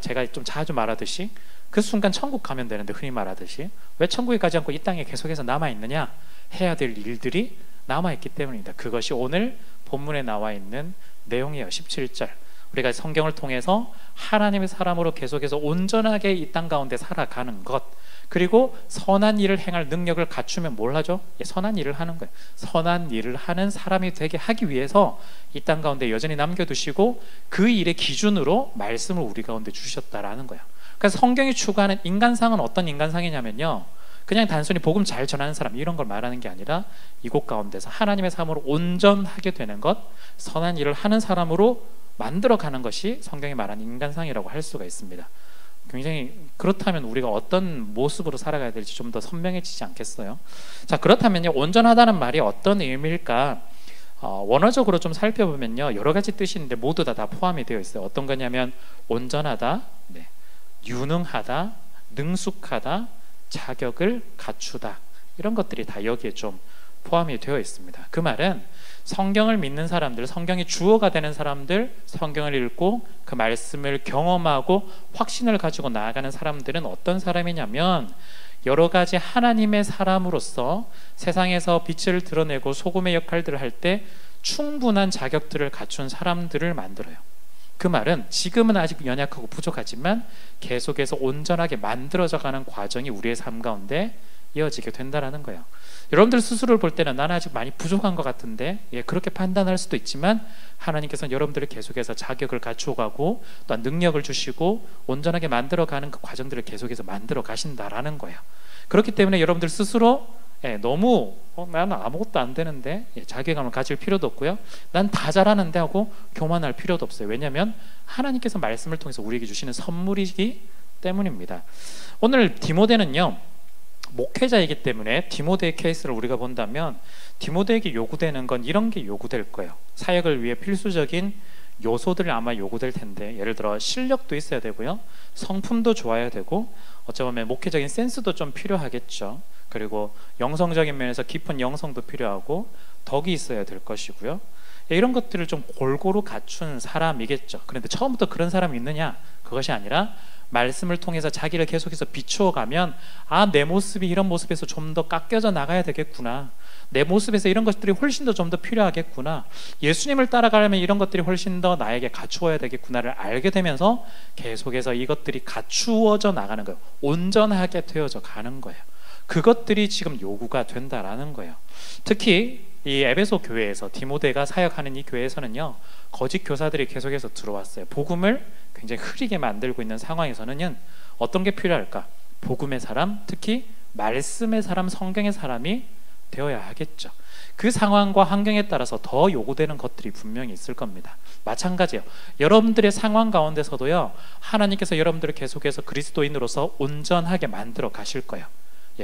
제가 좀 자주 말하듯이 그 순간 천국 가면 되는데, 흔히 말하듯이 왜 천국에 가지 않고 이 땅에 계속해서 남아있느냐? 해야 될 일들이 남아있기 때문입니다. 그것이 오늘 본문에 나와 있는 내용이에요. 17절, 우리가 성경을 통해서 하나님의 사람으로 계속해서 온전하게 이 땅 가운데 살아가는 것, 그리고 선한 일을 행할 능력을 갖추면 뭘 하죠? 선한 일을 하는 거예요. 선한 일을 하는 사람이 되게 하기 위해서 이 땅 가운데 여전히 남겨두시고 그 일의 기준으로 말씀을 우리 가운데 주셨다라는 거예요. 그래서 성경이 추구하는 인간상은 어떤 인간상이냐면요, 그냥 단순히 복음 잘 전하는 사람, 이런 걸 말하는 게 아니라 이곳 가운데서 하나님의 삶으로 온전하게 되는 것, 선한 일을 하는 사람으로 만들어가는 것이 성경이 말하는 인간상이라고 할 수가 있습니다. 굉장히, 그렇다면 우리가 어떤 모습으로 살아가야 될지 좀 더 선명해지지 않겠어요? 자, 그렇다면요, 온전하다는 말이 어떤 의미일까? 원어적으로 좀 살펴보면요, 여러 가지 뜻이 있는데 모두 다 포함이 되어 있어요. 어떤 거냐면 온전하다, 유능하다, 능숙하다, 자격을 갖추다, 이런 것들이 다 여기에 좀 포함이 되어 있습니다. 그 말은 성경을 믿는 사람들, 성경이 주어가 되는 사람들, 성경을 읽고 그 말씀을 경험하고 확신을 가지고 나아가는 사람들은 어떤 사람이냐면, 여러 가지 하나님의 사람으로서 세상에서 빛을 드러내고 소금의 역할들을 할 때 충분한 자격들을 갖춘 사람들을 만들어요. 그 말은 지금은 아직 연약하고 부족하지만 계속해서 온전하게 만들어져가는 과정이 우리의 삶 가운데 이어지게 된다는 거예요. 여러분들 스스로를 볼 때는 나는 아직 많이 부족한 것 같은데, 그렇게 판단할 수도 있지만 하나님께서는 여러분들을 계속해서 자격을 갖추어가고 또한 능력을 주시고 온전하게 만들어가는 그 과정들을 계속해서 만들어 가신다라는 거예요. 그렇기 때문에 여러분들 스스로 너무 나는 아무것도 안 되는데 자괴감을 가질 필요도 없고요, 난 다 잘하는데 하고 교만할 필요도 없어요. 왜냐하면 하나님께서 말씀을 통해서 우리에게 주시는 선물이기 때문입니다. 오늘 디모데는요, 목회자이기 때문에 디모데의 케이스를 우리가 본다면 디모데에게 요구되는 건 이런 게 요구될 거예요. 사역을 위해 필수적인 요소들이 아마 요구될 텐데, 예를 들어 실력도 있어야 되고요, 성품도 좋아야 되고, 어쩌면 목회적인 센스도 좀 필요하겠죠. 그리고 영성적인 면에서 깊은 영성도 필요하고 덕이 있어야 될 것이고요. 이런 것들을 좀 골고루 갖춘 사람이겠죠. 그런데 처음부터 그런 사람이 있느냐? 그것이 아니라 말씀을 통해서 자기를 계속해서 비추어 가면, 내 모습이 이런 모습에서 좀 더 깎여져 나가야 되겠구나, 내 모습에서 이런 것들이 훨씬 더 좀 더 필요하겠구나, 예수님을 따라가려면 이런 것들이 훨씬 더 나에게 갖추어야 되겠구나를 알게 되면서 계속해서 이것들이 갖추어져 나가는 거예요. 온전하게 되어져 가는 거예요. 그것들이 지금 요구가 된다라는 거예요. 특히 이 에베소 교회에서, 디모데가 사역하는 이 교회에서는요, 거짓 교사들이 계속해서 들어왔어요. 복음을 굉장히 흐리게 만들고 있는 상황에서는 어떤 게 필요할까? 복음의 사람, 특히 말씀의 사람, 성경의 사람이 되어야 하겠죠. 그 상황과 환경에 따라서 더 요구되는 것들이 분명히 있을 겁니다. 마찬가지예요. 여러분들의 상황 가운데서도요, 하나님께서 여러분들을 계속해서 그리스도인으로서 온전하게 만들어 가실 거예요.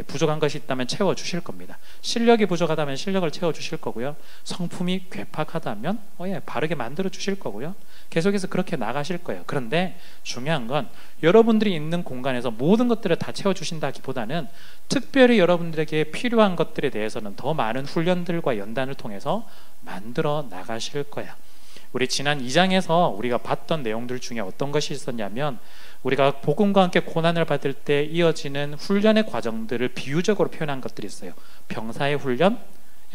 부족한 것이 있다면 채워주실 겁니다. 실력이 부족하다면 실력을 채워주실 거고요. 성품이 괴팍하다면 바르게 만들어 주실 거고요. 계속해서 그렇게 나가실 거예요. 그런데 중요한 건 여러분들이 있는 공간에서 모든 것들을 다 채워주신다기보다는 특별히 여러분들에게 필요한 것들에 대해서는 더 많은 훈련들과 연단을 통해서 만들어 나가실 거야. 우리 지난 2장에서 우리가 봤던 내용들 중에 어떤 것이 있었냐면, 우리가 복음과 함께 고난을 받을 때 이어지는 훈련의 과정들을 비유적으로 표현한 것들이 있어요. 병사의 훈련,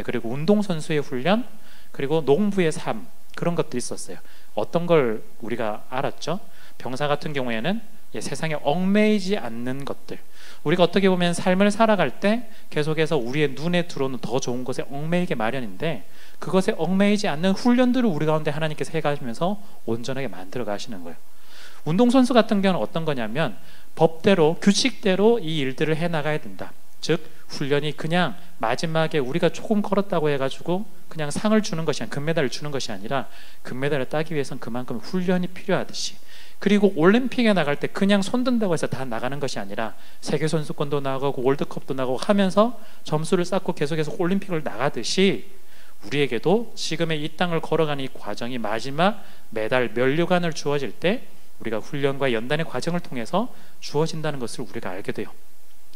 그리고 운동선수의 훈련, 그리고 농부의 삶, 그런 것들이 있었어요. 어떤 걸 우리가 알았죠? 병사 같은 경우에는 세상에 얽매이지 않는 것들, 우리가 어떻게 보면 삶을 살아갈 때 계속해서 우리의 눈에 들어오는 더 좋은 것에 얽매이게 마련인데, 그것에 얽매이지 않는 훈련들을 우리 가운데 하나님께서 해가시면서 온전하게 만들어 가시는 거예요. 운동선수 같은 경우는 어떤 거냐면, 법대로 규칙대로 이 일들을 해나가야 된다. 즉 훈련이 그냥 마지막에 우리가 조금 걸었다고 해가지고 그냥 상을 주는 것이 아니라, 금메달을 주는 것이 아니라, 금메달을 따기 위해서는 그만큼 훈련이 필요하듯이, 그리고 올림픽에 나갈 때 그냥 손든다고 해서 다 나가는 것이 아니라 세계선수권도 나가고 월드컵도 나가고 하면서 점수를 쌓고 계속해서 올림픽을 나가듯이, 우리에게도 지금의 이 땅을 걸어가는 이 과정이 마지막 메달 면류관을 주어질 때 우리가 훈련과 연단의 과정을 통해서 주어진다는 것을 우리가 알게 돼요.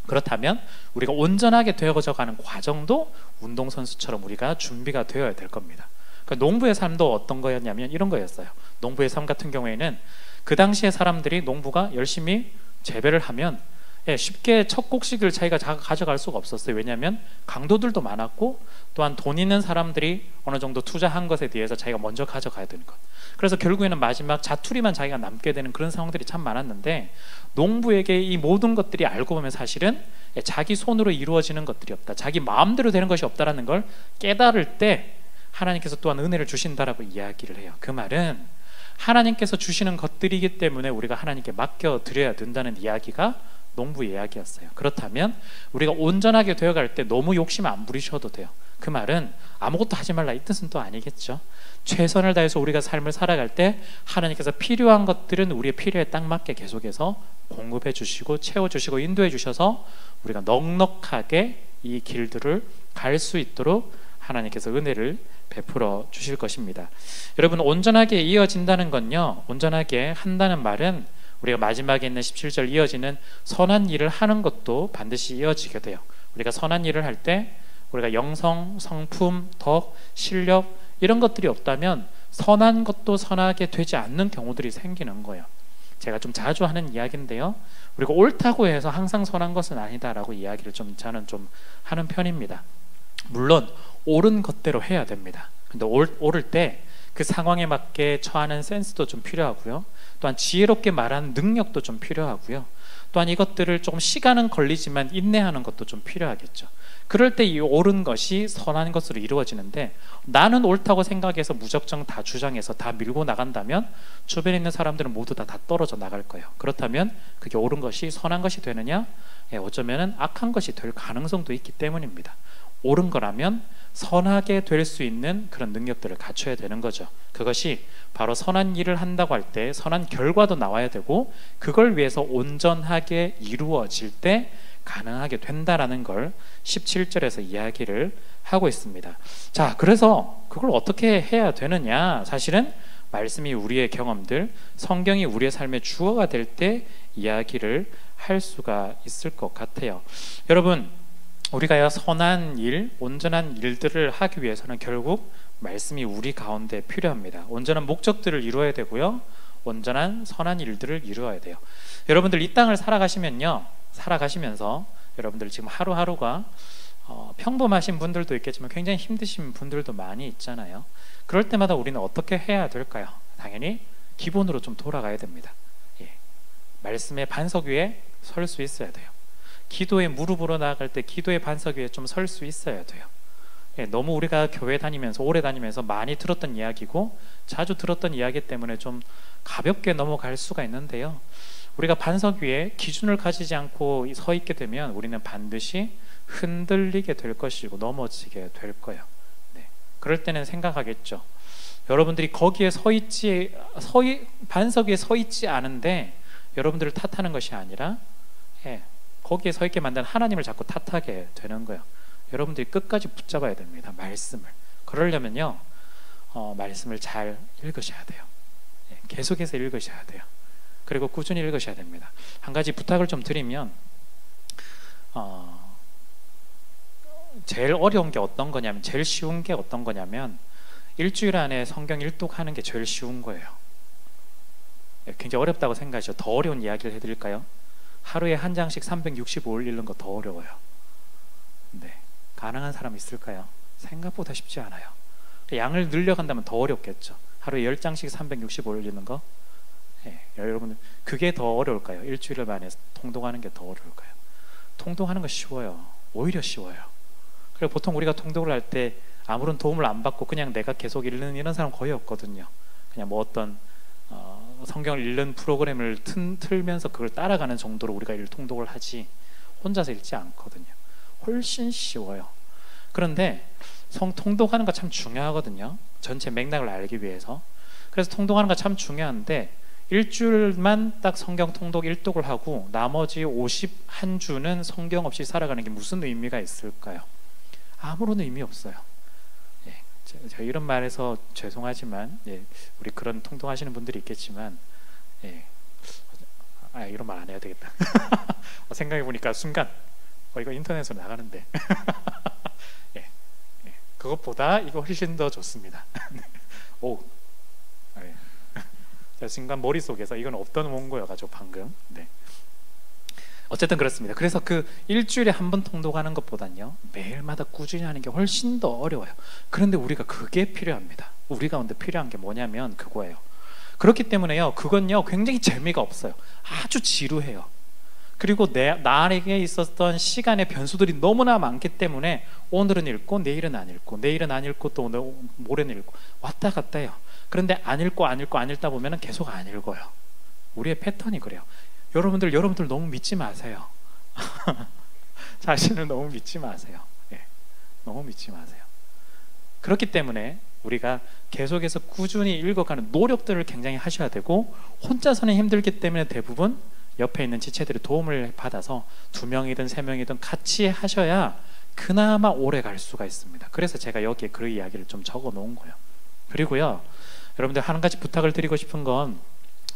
그렇다면 우리가 온전하게 되어져 가는 과정도 운동선수처럼 우리가 준비가 되어야 될 겁니다. 그러니까 농부의 삶도 어떤 거였냐면 이런 거였어요. 농부의 삶 같은 경우에는 그 당시에 사람들이 농부가 열심히 재배를 하면 쉽게 첫 곡식을 자기가 가져갈 수가 없었어요. 왜냐하면 강도들도 많았고, 또한 돈 있는 사람들이 어느 정도 투자한 것에 대해서 자기가 먼저 가져가야 되는 것. 그래서 결국에는 마지막 자투리만 자기가 남게 되는 그런 상황들이 참 많았는데, 농부에게 이 모든 것들이 알고 보면 사실은 자기 손으로 이루어지는 것들이 없다, 자기 마음대로 되는 것이 없다라는 걸 깨달을 때 하나님께서 또한 은혜를 주신다라고 이야기를 해요. 그 말은 하나님께서 주시는 것들이기 때문에 우리가 하나님께 맡겨드려야 된다는 이야기가 농부 이야기였어요. 그렇다면 우리가 온전하게 되어갈 때 너무 욕심 안 부리셔도 돼요. 그 말은 아무것도 하지 말라 이 뜻은 또 아니겠죠. 최선을 다해서 우리가 삶을 살아갈 때 하나님께서 필요한 것들은 우리의 필요에 딱 맞게 계속해서 공급해 주시고 채워주시고 인도해 주셔서 우리가 넉넉하게 이 길들을 갈 수 있도록 하나님께서 은혜를 베풀어 주실 것입니다. 여러분, 온전하게 이어진다는 건요, 온전하게 한다는 말은 우리가 마지막에 있는 17절 이어지는 선한 일을 하는 것도 반드시 이어지게 돼요. 우리가 선한 일을 할 때 우리가 영성, 성품, 덕, 실력 이런 것들이 없다면 선한 것도 선하게 되지 않는 경우들이 생기는 거예요. 제가 좀 자주 하는 이야기인데요, 우리가 옳다고 해서 항상 선한 것은 아니다라고 이야기를 저는 좀 하는 편입니다. 물론 옳은 것대로 해야 됩니다. 근데 옳을 때 그 상황에 맞게 처하는 센스도 좀 필요하고요, 또한 지혜롭게 말하는 능력도 좀 필요하고요, 또한 이것들을 조금 시간은 걸리지만 인내하는 것도 좀 필요하겠죠. 그럴 때 이 옳은 것이 선한 것으로 이루어지는데, 나는 옳다고 생각해서 무작정 다 주장해서 다 밀고 나간다면 주변에 있는 사람들은 모두 다 떨어져 나갈 거예요. 그렇다면 그게 옳은 것이 선한 것이 되느냐? 어쩌면 악한 것이 될 가능성도 있기 때문입니다. 옳은 거라면 선하게 될 수 있는 그런 능력들을 갖춰야 되는 거죠. 그것이 바로 선한 일을 한다고 할 때 선한 결과도 나와야 되고, 그걸 위해서 온전하게 이루어질 때 가능하게 된다라는 걸 17절에서 이야기를 하고 있습니다. 자, 그래서 그걸 어떻게 해야 되느냐? 사실은 말씀이 우리의 경험들, 성경이 우리의 삶의 주어가 될 때 이야기를 할 수가 있을 것 같아요. 여러분, 우리가 선한 일, 온전한 일들을 하기 위해서는 결국 말씀이 우리 가운데 필요합니다. 온전한 목적들을 이루어야 되고요, 온전한 선한 일들을 이루어야 돼요. 여러분들 이 땅을 살아가시면서 여러분들 지금 하루하루가 평범하신 분들도 있겠지만 굉장히 힘드신 분들도 많이 있잖아요. 그럴 때마다 우리는 어떻게 해야 될까요? 당연히 기본으로 좀 돌아가야 됩니다. 말씀의 반석 위에 설 수 있어야 돼요. 기도의 무릎으로 나아갈 때 기도의 반석 위에 좀 설 수 있어야 돼요. 너무 우리가 교회 다니면서 오래 다니면서 많이 들었던 이야기고 자주 들었던 이야기 때문에 좀 가볍게 넘어갈 수가 있는데요, 우리가 반석 위에 기준을 가지지 않고 서 있게 되면 우리는 반드시 흔들리게 될 것이고 넘어지게 될 거예요. 그럴 때는 생각하겠죠. 여러분들이 거기에 반석 위에 서 있지 않은데 여러분들을 탓하는 것이 아니라 거기에 서 있게 만든 하나님을 자꾸 탓하게 되는 거예요. 여러분들이 끝까지 붙잡아야 됩니다. 말씀을. 그러려면요, 말씀을 잘 읽으셔야 돼요. 계속해서 읽으셔야 돼요. 그리고 꾸준히 읽으셔야 됩니다. 한 가지 부탁을 좀 드리면, 제일 어려운 게 어떤 거냐면, 제일 쉬운 게 어떤 거냐면, 일주일 안에 성경 일독하는 게 제일 쉬운 거예요. 굉장히 어렵다고 생각하시죠? 더 어려운 이야기를 해드릴까요? 하루에 한 장씩 365일 읽는 거 더 어려워요. 네, 가능한 사람 있을까요? 생각보다 쉽지 않아요. 양을 늘려간다면 더 어렵겠죠. 하루에 10장씩 365일 읽는 거, 여러분들 그게 더 어려울까요? 일주일 만에 통독하는 게 더 어려울까요? 통독하는 거 쉬워요. 오히려 쉬워요. 그리고 보통 우리가 통독을 할 때 아무런 도움을 안 받고 그냥 내가 계속 읽는 이런 사람 거의 없거든요. 그냥 뭐 어떤 성경을 읽는 프로그램을 틀면서 그걸 따라가는 정도로 우리가 통독을 하지 혼자서 읽지 않거든요. 훨씬 쉬워요. 그런데 통독하는 거 참 중요하거든요. 전체 맥락을 알기 위해서. 그래서 통독하는 거 참 중요한데 일주일만 딱 성경 통독 일독을 하고 나머지 51주는 성경 없이 살아가는 게 무슨 의미가 있을까요? 아무런 의미 없어요. 제가 이런 말해서 죄송하지만 우리 그런 통독하시는 분들이 있겠지만 이런 말 안 해야 되겠다. 생각해보니까 순간 이거 인터넷으로 나가는데 그것보다 이거 훨씬 더 좋습니다. 오, 순간 머릿속에서 이건 없던 원고여가지고 방금. 어쨌든 그렇습니다. 그래서 그 일주일에 한 번 통독하는 것보단요 매일마다 꾸준히 하는 게 훨씬 더 어려워요. 그런데 우리가 그게 필요합니다. 우리 가운데 필요한 게 뭐냐면 그거예요. 그렇기 때문에요, 그건요 굉장히 재미가 없어요. 아주 지루해요. 그리고 나에게 있었던 시간의 변수들이 너무나 많기 때문에 오늘은 읽고 내일은 안 읽고 내일은 안 읽고 또 모레는 읽고 왔다 갔다 해요. 그런데 안 읽고 안 읽다 보면 계속 안 읽어요. 우리의 패턴이 그래요. 여러분들 너무 믿지 마세요. 자신을 너무 믿지 마세요. 너무 믿지 마세요. 그렇기 때문에 우리가 계속해서 꾸준히 읽어가는 노력들을 굉장히 하셔야 되고, 혼자서는 힘들기 때문에 대부분 옆에 있는 지체들의 도움을 받아서 2명이든 3명이든 같이 하셔야 그나마 오래 갈 수가 있습니다. 그래서 제가 여기에 그 이야기를 좀 적어 놓은 거예요. 그리고요, 여러분들 한 가지 부탁을 드리고 싶은 건,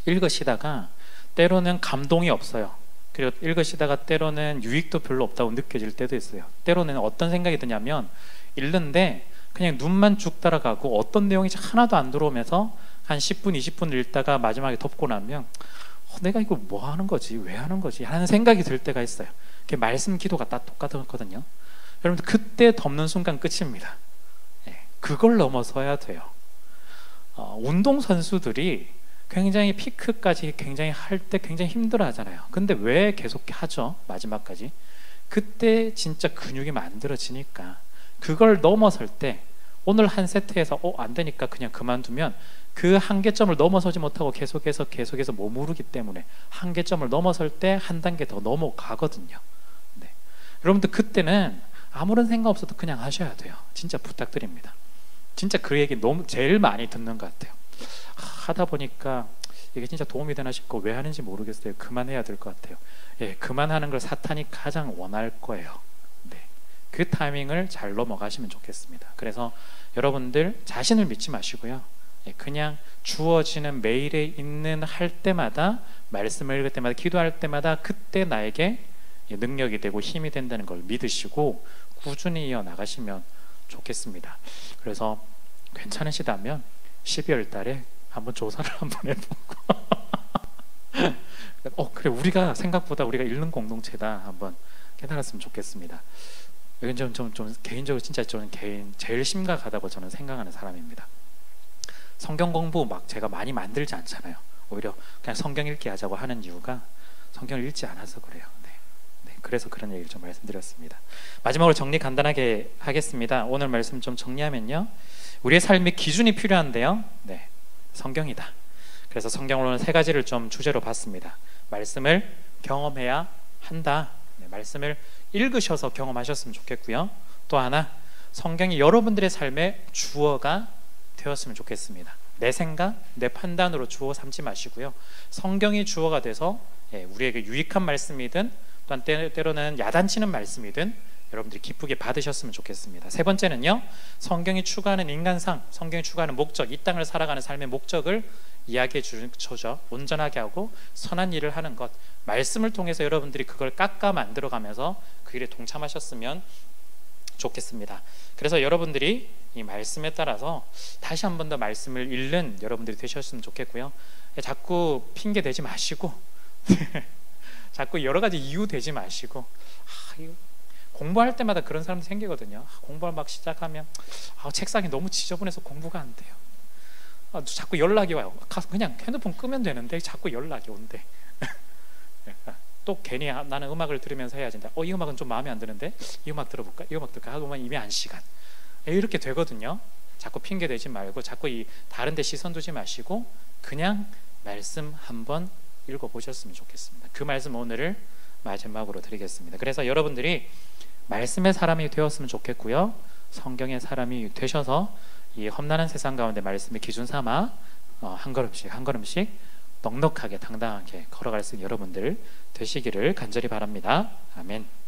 읽으시다가 때로는 감동이 없어요. 그리고 읽으시다가 때로는 유익도 별로 없다고 느껴질 때도 있어요. 때로는 어떤 생각이 드냐면, 읽는데 그냥 눈만 쭉 따라가고 어떤 내용이 하나도 안 들어오면서 한 10분, 20분 읽다가 마지막에 덮고 나면 내가 이거 뭐 하는 거지? 왜 하는 거지? 하는 생각이 들 때가 있어요. 그게 말씀 기도가 다 똑같거든요. 여러분들 그때 덮는 순간 끝입니다. 그걸 넘어서야 돼요. 운동선수들이 굉장히 피크까지 굉장히 할 때 굉장히 힘들어 하잖아요. 근데 왜 계속 하죠? 마지막까지. 그때 진짜 근육이 만들어지니까. 그걸 넘어설 때, 오늘 한 세트에서 안 되니까 그냥 그만두면 그 한계점을 넘어서지 못하고 계속해서 머무르기 때문에 한계점을 넘어설 때 한 단계 더 넘어가거든요. 여러분들 그때는 아무런 생각 없어도 그냥 하셔야 돼요. 진짜 부탁드립니다. 진짜 그 얘기 너무 제일 많이 듣는 것 같아요. 하다 보니까 이게 진짜 도움이 되나 싶고 왜 하는지 모르겠어요. 그만해야 될 것 같아요. 그만하는 걸 사탄이 가장 원할 거예요. 그 타이밍을 잘 넘어가시면 좋겠습니다. 그래서 여러분들 자신을 믿지 마시고요, 그냥 주어지는 매일에 있는 할 때마다, 말씀을 읽을 때마다, 기도할 때마다 그때 나에게 능력이 되고 힘이 된다는 걸 믿으시고 꾸준히 이어나가시면 좋겠습니다. 그래서 괜찮으시다면 12월 달에 한번 조사를 한번 해보고 그래, 우리가 생각보다 우리가 읽는 공동체다 한번 깨달았으면 좋겠습니다. 이건 좀 개인적으로 진짜 저는 제일 심각하다고 저는 생각하는 사람입니다. 성경 공부 막 제가 많이 만들지 않잖아요. 오히려 그냥 성경 읽기 하자고 하는 이유가 성경을 읽지 않아서 그래요. 그래서 그런 얘기를 좀 말씀드렸습니다. 마지막으로 정리 간단하게 하겠습니다. 오늘 말씀 좀 정리하면요, 우리의 삶의 기준이 필요한데요, 성경이다. 그래서 성경을 오늘 3가지를 좀 주제로 봤습니다. 말씀을 경험해야 한다. 말씀을 읽으셔서 경험하셨으면 좋겠고요. 또 하나, 성경이 여러분들의 삶의 주어가 되었으면 좋겠습니다. 내 생각, 내 판단으로 주어 삼지 마시고요, 성경이 주어가 돼서 우리에게 유익한 말씀이든 또한 때로는 야단치는 말씀이든 여러분들이 기쁘게 받으셨으면 좋겠습니다. 세 번째는요, 성경이 추구하는 인간상, 성경이 추구하는 목적, 이 땅을 살아가는 삶의 목적을 이야기해 주죠. 온전하게 하고 선한 일을 하는 것, 말씀을 통해서 여러분들이 그걸 깎아 만들어가면서 그 일에 동참하셨으면 좋겠습니다. 그래서 여러분들이 이 말씀에 따라서 다시 한 번 더 말씀을 읽는 여러분들이 되셨으면 좋겠고요, 자꾸 핑계 대지 마시고 자꾸 여러 가지 이유 대지 마시고, 이거 공부할 때마다 그런 사람도 생기거든요. 공부를 막 시작하면 책상이 너무 지저분해서 공부가 안 돼요. 자꾸 연락이 와요. 그냥 핸드폰 끄면 되는데 자꾸 연락이 온대. 또 괜히 나는 음악을 들으면서 해야지. 이 음악은 좀 마음에 안 드는데 이 음악 들어볼까? 이 음악 들을까? 하고 보면 이미 한 시간. 이렇게 되거든요. 자꾸 핑계 대지 말고, 자꾸 이 다른 데 시선 두지 마시고 그냥 말씀 한번 읽어보셨으면 좋겠습니다. 그 말씀 오늘을 마지막으로 드리겠습니다. 그래서 여러분들이 말씀의 사람이 되었으면 좋겠고요, 성경의 사람이 되셔서 이 험난한 세상 가운데 말씀의 기준 삼아 한 걸음씩 한 걸음씩 넉넉하게 당당하게 걸어갈 수 있는 여러분들 되시기를 간절히 바랍니다. 아멘.